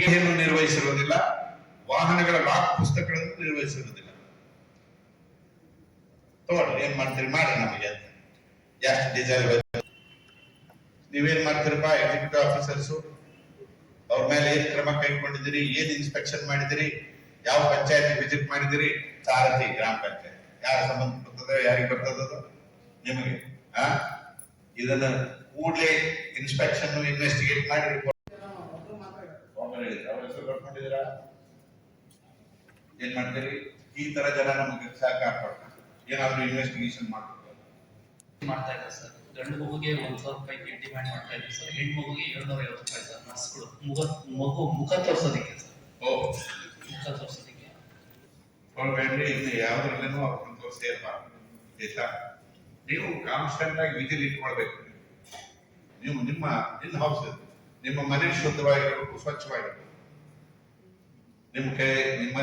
ಏನು ನಿರ್ವಹಿಸಿರುವುದಿಲ್ಲ, ವಾಹನಗಳ ಲಾಕ್ ಪುಸ್ತಕಗಳನ್ನು ನಿರ್ವಹಿಸಿರುವುದಿಲ್ಲ. ತಗೊಳ್ಳಿ, ಏನ್ ಮಾಡ್ತೀರಿ ಮಾಡಿ, ನಮಗೆ ಎಷ್ಟು ಡೀಸೆಲ್ ನೀವೇನ್ ಮಾಡ್ತೀರಪ್ಪ? ಎಕ್ಸಿಕ್ಯೂಟಿವ್ ಆಫೀಸರ್ಸು ಅವ್ರ ಮೇಲೆ ಏನ್ ಕ್ರಮ ಕೈಗೊಂಡಿದ್ದೀರಿ, ಏನ್ ಇನ್ಸ್ಪೆಕ್ಷನ್ ಮಾಡಿದಿರಿ, ಯಾವ ಪಂಚಾಯತ್ ವಿಸಿಟ್ ಮಾಡಿದಿರಿ? ಸಾರಥಿ ಗ್ರಾಮ ಪಂಚಾಯತ್ ಯಾರ ಸಂಬಂಧ ಬರ್ತದೆ, ಯಾರಿಗೆ ಬರ್ತದ ನಿಮಗೆ? ಇದನ್ನ ಕೂಡಲೇ ಇನ್ಸ್ಪೆಕ್ಷನ್ ಇನ್ವೆಸ್ಟಿಗೇಟ್ ಮಾಡಿ ರಿಪೋರ್ಟ್ ಬರ್ಕೊಂಡಿದ್ದೀರಾ? ಏನ್ ಮಾಡ್ತೀರಿ? ಈ ತರ ಜನ ನಮಗೆ ಸಹಕಾರ ಕೊಡ್ತಾರೆ, ಏನಾದ್ರು ಇನ್ವೆಸ್ಟಿಗೇಷನ್ ಮಾಡ್ತಾರೆ. ಮಾಡ್ತಾ ಇದ್ದಾರೆ ಸರ್. ಗಂಡು ಮಗುಗೆ 1,000 ರೂಪಾಯಿ ಡಿಮ್ಯಾಂಡ್ ಮಾಡ್ತಾ ಇದ್ದಾರೆ ಸರ್. ಹೆಣ್ಣು ಮಗುಗೆ 750 ರೂಪಾಯಿ ಸರ್. ನರ್ಸ್ಗಳು ಮುಖ ತೋರ್ಸೋದಿಕ್ಕೆ ಸರ್. ಮುಖ ತೋರ್ಸೋದಿಕ್ಕೆ ನೋಡ್ಬೇಡ್ರಿ, ಇನ್ನು ಯಾವ್ದ್ರಲ್ಲೇನೂ ಅವ್ರನ್ನ ಸೇರ್ಬಾರ್ದು. ಆಯ್ತಾ? ನೀವು ಕಾನ್ಸ್ಟೆಂಟ್ ಆಗಿ ವಿಜಿಲ್ ಇಟ್ಕೊಳ್ಬೇಕು. ನೀವು ನಿಮ್ಮ ಇನ್ ಹೌಸ್ ನಿಮ್ಮ ಮನೆ ಶುದ್ಧವಾಗಿರಬೇಕು, ಸ್ವಚ್ಛವಾಗಿರಬೇಕು. ನಿಮ್ಮ ಕೈ ನಿಮ್ಮ